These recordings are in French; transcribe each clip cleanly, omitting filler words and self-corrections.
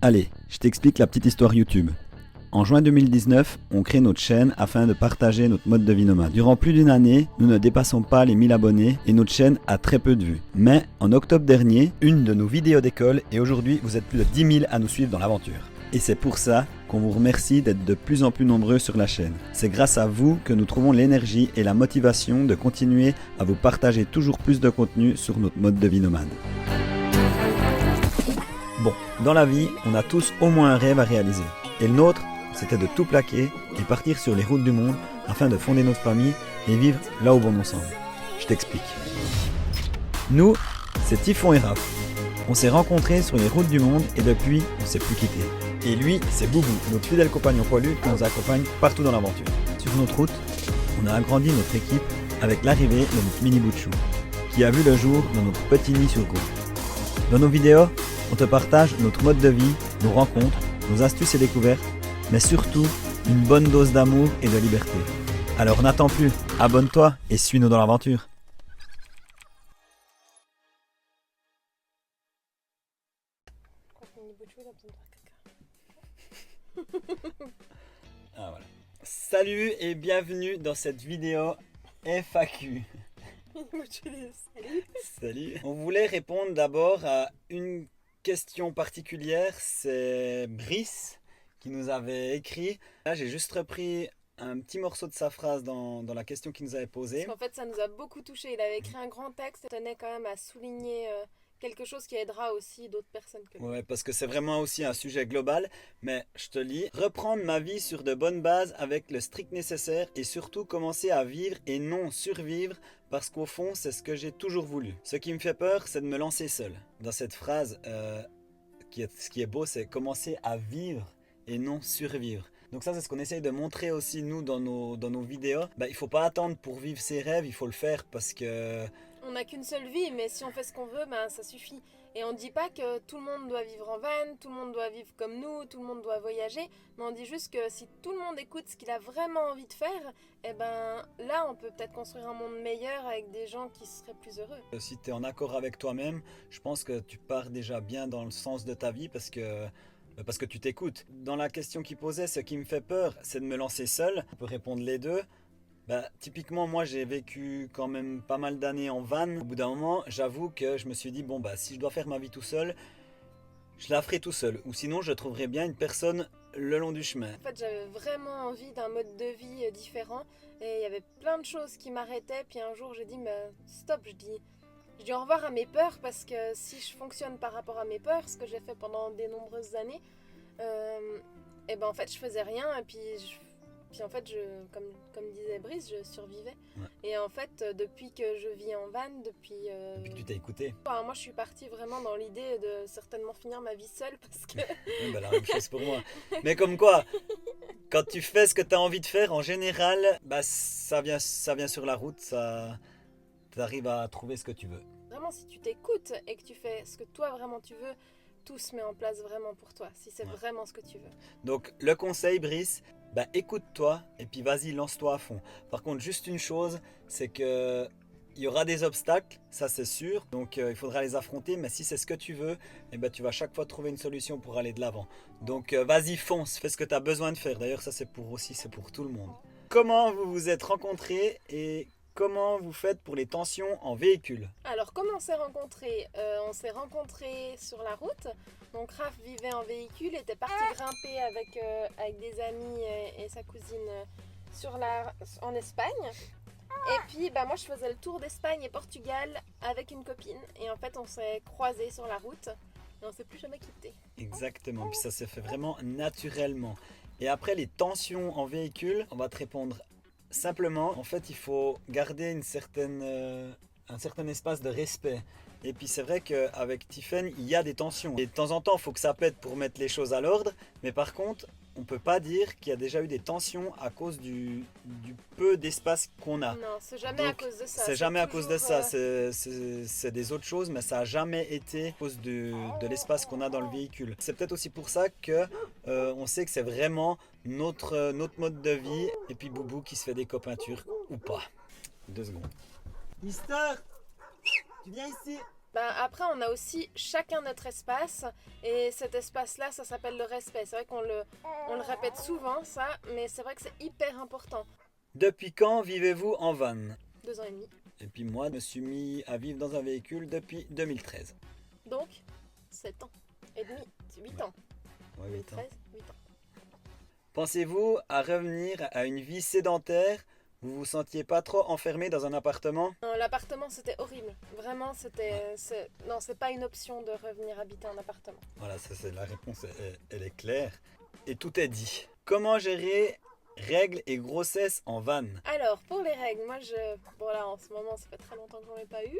Allez, je t'explique la petite histoire YouTube. En juin 2019, on crée notre chaîne afin de partager notre mode de vie nomade. Durant plus d'une année, nous ne dépassons pas les 1000 abonnés et notre chaîne a très peu de vues. Mais en octobre dernier, une de nos vidéos d'école et aujourd'hui vous êtes plus de 10 000 à nous suivre dans l'aventure. Et c'est pour ça qu'on vous remercie d'être de plus en plus nombreux sur la chaîne. C'est grâce à vous que nous trouvons l'énergie et la motivation de continuer à vous partager toujours plus de contenu sur notre mode de vie nomade. Bon, dans la vie, on a tous au moins un rêve à réaliser. Et le nôtre, c'était de tout plaquer et partir sur les routes du monde afin de fonder notre famille et vivre là où bon nous semble. Je t'explique. Nous, c'est Typhon et Raph. On s'est rencontrés sur les routes du monde et depuis, on ne s'est plus quittés. Et lui, c'est Boubou, notre fidèle compagnon poilu qui nous accompagne partout dans l'aventure. Sur notre route, on a agrandi notre équipe avec l'arrivée de notre mini bout de chou, qui a vu le jour dans notre petit nid sur roue. Dans nos vidéos, on te partage notre mode de vie, nos rencontres, nos astuces et découvertes, mais surtout une bonne dose d'amour et de liberté. Alors n'attends plus, abonne-toi et suis-nous dans l'aventure. Ah, voilà. Salut et bienvenue dans cette vidéo FAQ. Salut. On voulait répondre d'abord à une question particulière, c'est Brice qui nous avait écrit. Là, j'ai juste repris un petit morceau de sa phrase dans la question qu'il nous avait posée. Parce qu'en fait, ça nous a beaucoup touché. Il avait écrit un grand texte et tenait quand même à souligner quelque chose qui aidera aussi d'autres personnes que lui. Ouais, parce que c'est vraiment aussi un sujet global, mais je te lis. Reprendre ma vie sur de bonnes bases avec le strict nécessaire et surtout commencer à vivre et non survivre parce qu'au fond, c'est ce que j'ai toujours voulu. Ce qui me fait peur, c'est de me lancer seul. Dans cette phrase, ce qui est beau, c'est commencer à vivre et non survivre. Donc ça, c'est ce qu'on essaye de montrer aussi, nous, dans nos vidéos. Il ne faut pas attendre pour vivre ses rêves, il faut le faire parce que... On n'a qu'une seule vie, mais si on fait ce qu'on veut, ça suffit. Et on ne dit pas que tout le monde doit vivre en van, tout le monde doit vivre comme nous, tout le monde doit voyager, mais on dit juste que si tout le monde écoute ce qu'il a vraiment envie de faire, là, on peut peut-être construire un monde meilleur avec des gens qui seraient plus heureux. Si tu es en accord avec toi-même, je pense que tu pars déjà bien dans le sens de ta vie parce que tu t'écoutes. Dans la question qu'il posait, ce qui me fait peur, c'est de me lancer seul. On peut répondre les deux. Typiquement, moi, j'ai vécu quand même pas mal d'années en van. Au bout d'un moment, j'avoue que je me suis dit, si je dois faire ma vie tout seul, je la ferai tout seul. Ou sinon, je trouverai bien une personne le long du chemin. En fait, j'avais vraiment envie d'un mode de vie différent. Et il y avait plein de choses qui m'arrêtaient. Puis un jour, j'ai dit, stop, je dis au revoir à mes peurs parce que si je fonctionne par rapport à mes peurs, ce que j'ai fait pendant de nombreuses années, en fait je faisais rien et puis en fait comme disait Brice, je survivais. Ouais. Et en fait depuis que je vis en van, depuis que tu t'es écouté. Moi je suis partie vraiment dans l'idée de certainement finir ma vie seule parce que... La même chose pour moi. Mais comme quoi, quand tu fais ce que tu as envie de faire, en général, ça vient sur la route, tu arrives à trouver ce que tu veux. Vraiment, si tu t'écoutes et que tu fais ce que toi vraiment tu veux, tout se met en place vraiment pour toi, si c'est vraiment ce que tu veux. Donc le conseil, Brice, écoute-toi et puis vas-y, lance-toi à fond. Par contre, juste une chose, c'est que il y aura des obstacles, ça c'est sûr, donc il faudra les affronter, mais si c'est ce que tu veux, tu vas chaque fois trouver une solution pour aller de l'avant. Donc vas-y, fonce, fais ce que tu as besoin de faire. D'ailleurs, ça c'est pour tout le monde. Comment vous vous êtes rencontrés et comment vous faites pour les tensions en véhicule? Alors, comment on s'est rencontrés? On s'est rencontrés sur la route. Donc, Raph vivait en véhicule, était parti grimper avec des amis et sa cousine en Espagne. Et puis, moi, je faisais le tour d'Espagne et Portugal avec une copine. Et en fait, on s'est croisés sur la route et on s'est plus jamais quittés. Exactement, puis ça s'est fait vraiment naturellement. Et après, les tensions en véhicule, on va te répondre simplement. En fait, il faut garder un certain espace de respect. Et puis c'est vrai qu'avec Tiffen, il y a des tensions. Et de temps en temps, il faut que ça pète pour mettre les choses à l'ordre. Mais par contre, on ne peut pas dire qu'il y a déjà eu des tensions à cause du peu d'espace qu'on a. Non, c'est jamais à cause de ça. C'est jamais à cause de ça. C'est des autres choses, mais ça n'a jamais été à cause de l'espace qu'on a dans le véhicule. C'est peut-être aussi pour ça que on sait que c'est vraiment notre mode de vie. Et puis Boubou qui se fait des copains turcs ou pas. 2 secondes. Mister, tu viens ici. Après, on a aussi chacun notre espace. Et cet espace-là, ça s'appelle le respect. C'est vrai on le répète souvent, ça. Mais c'est vrai que c'est hyper important. Depuis quand vivez-vous en van? 2 ans et demi. Et puis moi, je me suis mis à vivre dans un véhicule depuis 2013. Donc, 7 ans et demi. C'est 8 ans. Ouais, 8 ans. 13, 8 ans. Pensez-vous à revenir à une vie sédentaire? Vous vous sentiez pas trop enfermé dans un appartement? Non, l'appartement, c'était horrible. Vraiment, non, c'est pas une option de revenir habiter en appartement. Voilà, ça c'est la réponse, elle est claire. Et tout est dit. Comment gérer règles et grossesse en van? Alors, pour les règles, bon là, en ce moment, ça fait très longtemps que j'en ai pas eu.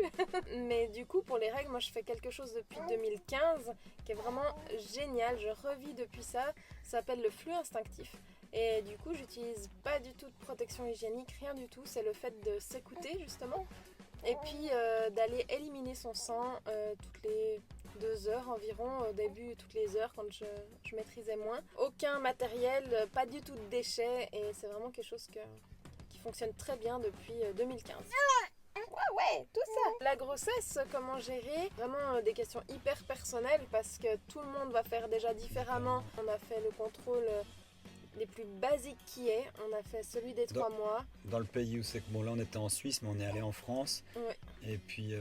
Mais du coup, pour les règles, moi, je fais quelque chose depuis 2015 qui est vraiment génial. Je revis depuis ça. Ça s'appelle le flux instinctif. Et du coup, j'utilise pas du tout de protection hygiénique, rien du tout. C'est le fait de s'écouter, justement. Et puis, d'aller éliminer son sang toutes les 2 heures environ, au début toutes les heures quand je maîtrisais moins. Aucun matériel, pas du tout de déchets et c'est vraiment quelque chose qui fonctionne très bien depuis 2015. Ouais, tout ça. La grossesse, comment gérer? Vraiment des questions hyper personnelles parce que tout le monde va faire déjà différemment. On a fait le contrôle les plus basiques qui est. On a fait celui des 3 mois. Dans le pays où c'est que bon là on était en Suisse mais on est allé en France. Ouais. Et puis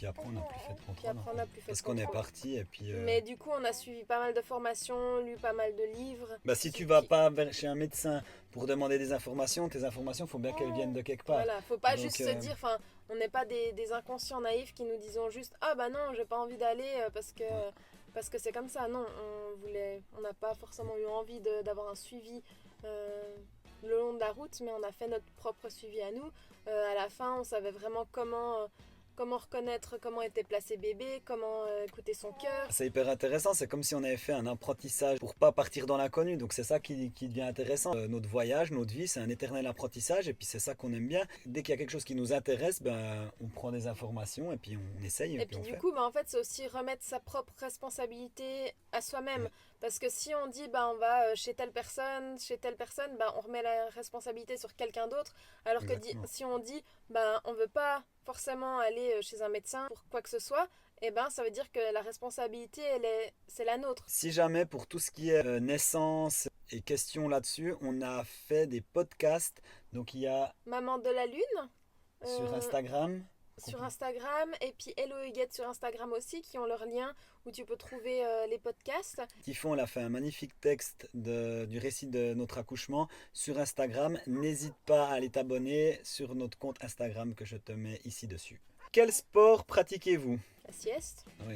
après on n'a plus fait de contrôle. Parce qu'on est parti et puis. Mais du coup on a suivi pas mal de formations, lu pas mal de livres. Si tu vas pas chez un médecin pour demander des informations, tes informations faut bien qu'elles viennent de quelque part. Voilà, faut pas juste se dire, on n'est pas des inconscients naïfs qui nous disons juste ah bah non j'ai pas envie d'aller parce que c'est comme ça. Non, on n'a pas forcément eu envie d'avoir un suivi le long de la route, mais on a fait notre propre suivi à nous. À la fin, on savait vraiment comment reconnaître comment était placé bébé, comment écouter son cœur. C'est hyper intéressant, c'est comme si on avait fait un apprentissage pour pas partir dans l'inconnu, donc c'est ça qui devient intéressant. Notre voyage, notre vie, c'est un éternel apprentissage et puis c'est ça qu'on aime bien. Dès qu'il y a quelque chose qui nous intéresse, on prend des informations et puis on essaye. Et puis du coup, en fait, c'est aussi remettre sa propre responsabilité à soi-même. Ouais. Parce que si on dit on va chez telle personne, on remet la responsabilité sur quelqu'un d'autre. Alors Exactement. Que si on dit on veut pas forcément aller chez un médecin pour quoi que ce soit, ça veut dire que la responsabilité, c'est la nôtre. Si jamais pour tout ce qui est naissance et questions là-dessus, on a fait des podcasts. Donc il y a Maman de la Lune sur Instagram. Sur Instagram et puis Hello Huguette sur Instagram aussi qui ont leur lien où tu peux trouver les podcasts. Typhon, elle a fait un magnifique texte du récit de notre accouchement sur Instagram. N'hésite pas à aller t'abonner sur notre compte Instagram que je te mets ici dessus. Quel sport pratiquez-vous? La sieste. Oui.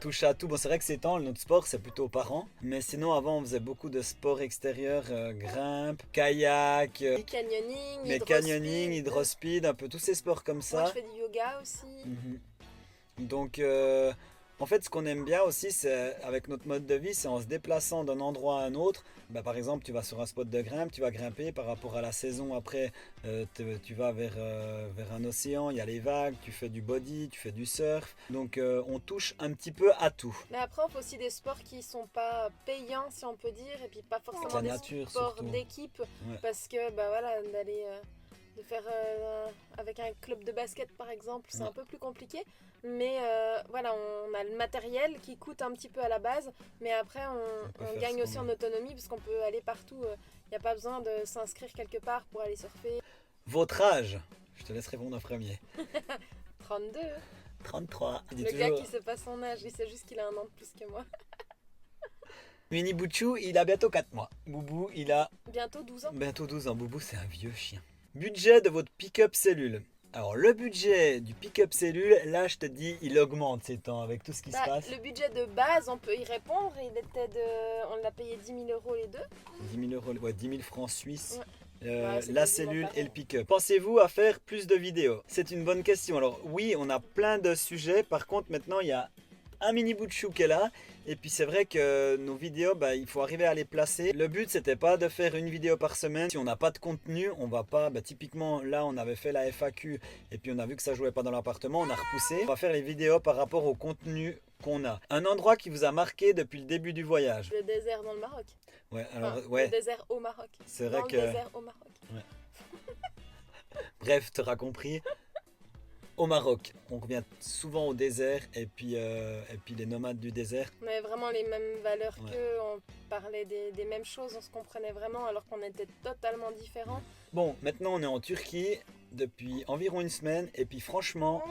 Touche à tout. Bon, c'est vrai que ces temps, notre sport, c'est plutôt aux parents. Mais sinon, avant, on faisait beaucoup de sports extérieurs, grimpe, kayak, canyoning, hydrospeed, un peu tous ces sports comme ça. Moi, je fais du yoga aussi. Donc, en fait, ce qu'on aime bien aussi, c'est avec notre mode de vie, c'est en se déplaçant d'un endroit à un autre. Par exemple, tu vas sur un spot de grimpe, tu vas grimper par rapport à la saison. Après, tu vas vers un océan, il y a les vagues, tu fais du body, tu fais du surf. Donc, on touche un petit peu à tout. Mais après, on fait aussi des sports qui sont pas payants, si on peut dire, et puis pas forcément la des nature, sports surtout. D'équipe, Ouais. Parce que d'aller de faire avec un club de basket par exemple, c'est un peu plus compliqué. Mais on a le matériel qui coûte un petit peu à la base, mais après on gagne aussi en autonomie parce qu'on peut aller partout. Il n'y a pas besoin de s'inscrire quelque part pour aller surfer. Votre âge? Je te laisse répondre en premier. 32. 33. Le gars qui sait pas son âge, il sait juste qu'il a 1 an de plus que moi. Mini Bouchou, il a bientôt 4 mois. Boubou, il a... Bientôt 12 ans. Bientôt 12 ans. Boubou, c'est un vieux chien. Budget de votre pick-up cellule. Alors, le budget du pick-up cellule, là, je te dis, il augmente ces temps avec tout ce qui se passe. Le budget de base, on peut y répondre. On l'a payé 10 000 euros les deux. 10 000 euros, 10 000 francs suisses. Ouais. La cellule et le pick-up. Pensez-vous à faire plus de vidéos? C'est une bonne question. Alors, oui, on a plein de sujets. Par contre, maintenant, il y a un mini bout de chou qui est là. Et puis c'est vrai que nos vidéos, il faut arriver à les placer. Le but, c'était pas de faire une vidéo par semaine. Si on n'a pas de contenu, on va pas... typiquement, là, on avait fait la FAQ et puis on a vu que ça jouait pas dans l'appartement, on a repoussé. On va faire les vidéos par rapport au contenu qu'on a. Un endroit qui vous a marqué depuis le début du voyage? Le désert dans le Maroc. Ouais, alors, Le désert au Maroc. C'est vrai que... Le désert au Maroc. Ouais. Bref, tu auras compris. au Maroc. On revient souvent au désert et puis les nomades du désert. On avait vraiment les mêmes valeurs Ouais. qu'eux, on parlait des mêmes choses, on se comprenait vraiment alors qu'on était totalement différents. Bon, maintenant on est en Turquie depuis environ une semaine et puis franchement,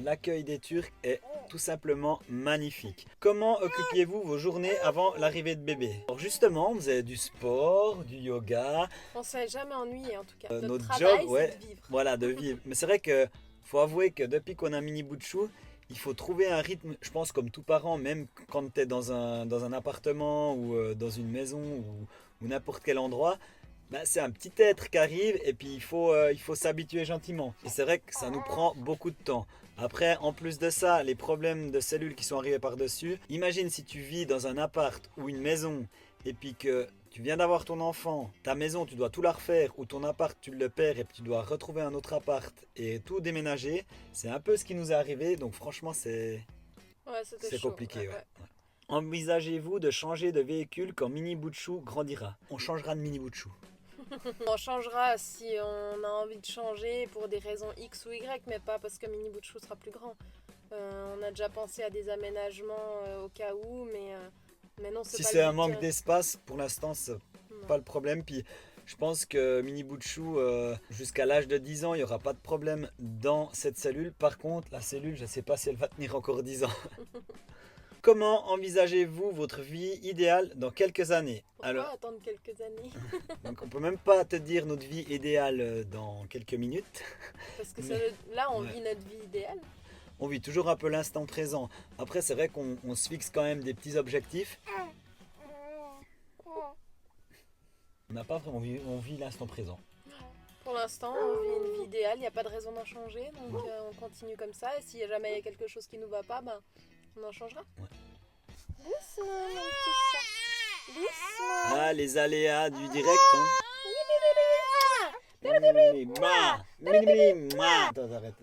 l'accueil des Turcs est tout simplement magnifique. Comment occupiez-vous vos journées avant l'arrivée de bébé? Alors justement, vous avez du sport, du yoga, On s'est jamais ennuyé en tout cas. notre Notre travail, job, ouais. c'est de vivre. voilà, de vivre. Mais c'est vrai que faut avouer que depuis qu'on a Mini Bouchou, il faut trouver un rythme, je pense comme tout parent, même quand tu es dans un appartement ou dans une maison ou n'importe quel endroit, bah, c'est un petit être qui arrive et puis il faut s'habituer gentiment. Et c'est vrai que ça nous prend beaucoup de temps. Après, en plus de ça, les problèmes de cellules qui sont arrivés par-dessus, imagine si tu vis dans un appart ou une maison et puis que tu viens d'avoir ton enfant, ta maison tu dois tout la refaire ou ton appart tu le perds et puis tu dois retrouver un autre appart et tout déménager, c'est un peu ce qui nous est arrivé donc franchement c'est Ouais, c'était chaud, compliqué. ouais, Ouais. ouais. Envisagez-vous de changer de véhicule quand Mini Bouchou grandira? On changera de Mini Bouchou. On changera si on a envie de changer pour des raisons X ou Y, mais pas parce que Mini Bouchou sera plus grand. On a déjà pensé à des aménagements au cas où, mais non, c'est Si pas c'est le un but, manque d'espace, pour l'instant c'est non. pas le problème. Puis je pense que Mini Bouchou, jusqu'à l'âge de 10 ans, il n'y aura pas de problème dans cette cellule. Par contre, la cellule, je ne sais pas si elle va tenir encore 10 ans. Comment envisagez-vous votre vie idéale dans quelques années? Pourquoi Alors, attendre quelques années? donc on peut même pas te dire notre vie idéale dans quelques minutes. Parce que Mais- là, on ouais. vit notre vie idéale. On vit toujours un peu l'instant présent. Après, c'est vrai qu'on se fixe quand même des petits objectifs. On n'a pas vraiment on vit l'instant présent. Pour l'instant, on vit une vie idéale, il n'y a pas de raison d'en changer, donc on continue comme ça. Et si jamais il y a quelque chose qui ne nous va pas, ben, on en changera. Ouais. Doucement, mon petit chat. Doucement. Ah, les aléas du direct. Hein. Attends, arrête.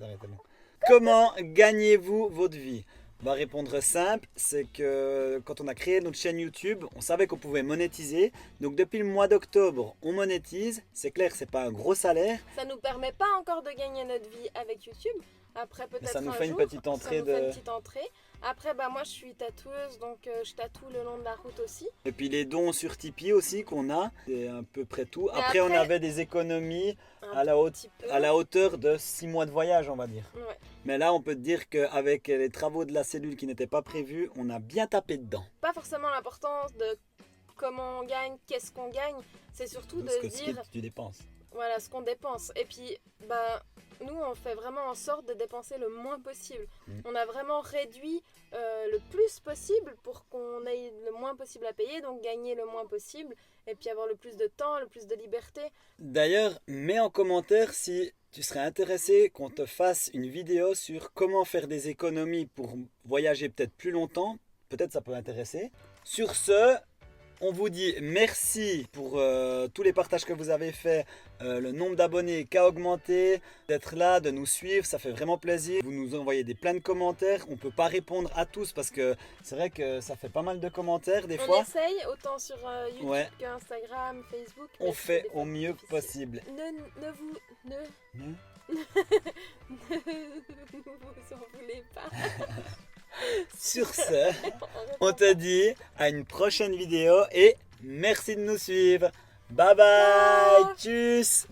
Comment gagnez-vous votre vie? On va répondre simple, c'est que quand on a créé notre chaîne YouTube, on savait qu'on pouvait monétiser. Donc depuis le mois d'octobre, on monétise. C'est clair, c'est pas un gros salaire. Ça nous permet pas encore de gagner notre vie avec YouTube. Après, peut-être ça nous un fait une jour, petite entrée ça nous fait de- une petite entrée. Après, bah, moi, je suis tatoueuse, donc je tatoue le long de la route aussi. Et puis les dons sur Tipeee aussi qu'on a, c'est à peu près tout. Mais Après, on après- avait des économies Un à la petit peu. hauteur de 6 mois de voyage, on va dire. Ouais. Mais là, on peut te dire qu'avec les travaux de la cellule qui n'étaient pas prévus, on a bien tapé dedans. Pas forcément l'importance de comment on gagne, qu'est-ce qu'on gagne. C'est surtout de Ce que se dire tu dépenses. voilà ce qu'on dépense. Et puis, bah, nous, on fait vraiment en sorte de dépenser le moins possible. Mm. On a vraiment réduit le plus possible pour qu'on ait le moins possible à payer, donc gagner le moins possible, et puis avoir le plus de temps, le plus de liberté. D'ailleurs, mets en commentaire si tu serais intéressé qu'on te fasse une vidéo sur comment faire des économies pour voyager peut-être plus longtemps. Peut-être ça peut intéresser. Sur ce, on vous dit merci pour tous les partages que vous avez faits, le nombre d'abonnés qui a augmenté, d'être là, de nous suivre, ça fait vraiment plaisir. Vous nous envoyez plein de commentaires, on ne peut pas répondre à tous parce que c'est vrai que ça fait pas mal de commentaires des On fois. essaye, autant sur YouTube Ouais. qu'Instagram, Facebook. On mais fait c'est des fois au mieux difficile. possible. Ne vous en voulez pas. Sur ce, on te dit à une prochaine vidéo et merci de nous suivre. Bye bye, tchuss.